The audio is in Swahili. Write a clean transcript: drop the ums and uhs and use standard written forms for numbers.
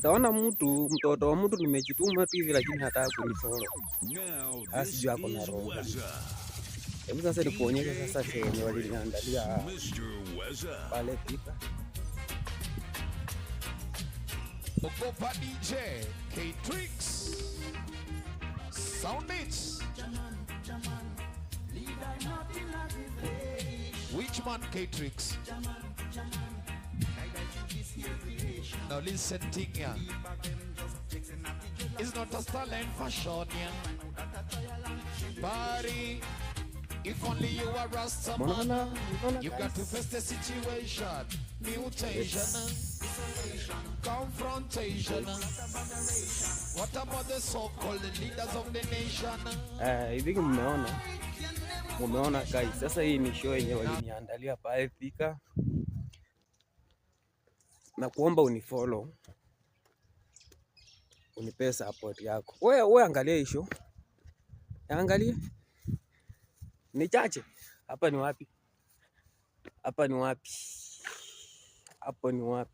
Taona mtoto wa mtu nimejituma tu hivi, lakini hataka kunifollow. Asijua ako na roho. Hebu sasa nikuonyeshe sasa chenye waliniandalia pale Thika. Ogopa DJ K-Trix Sound it. Which man K-Trix? Now listen thing here. It's not a style and fashion, yeah. Body, if only you are Rasta man, you got to face the situation. Mutation, confrontation. What about the so-called leaders of the nation? Hivi mumeona guys, sasa hii ni show yenye waliniandalia pale Thika. Na kuomba unifollow, unipe support yako. Wewe angalia hii show. Angalia. Ni chache. Hapa ni wapi? Hapa ni wapi? Hapo ni wapi?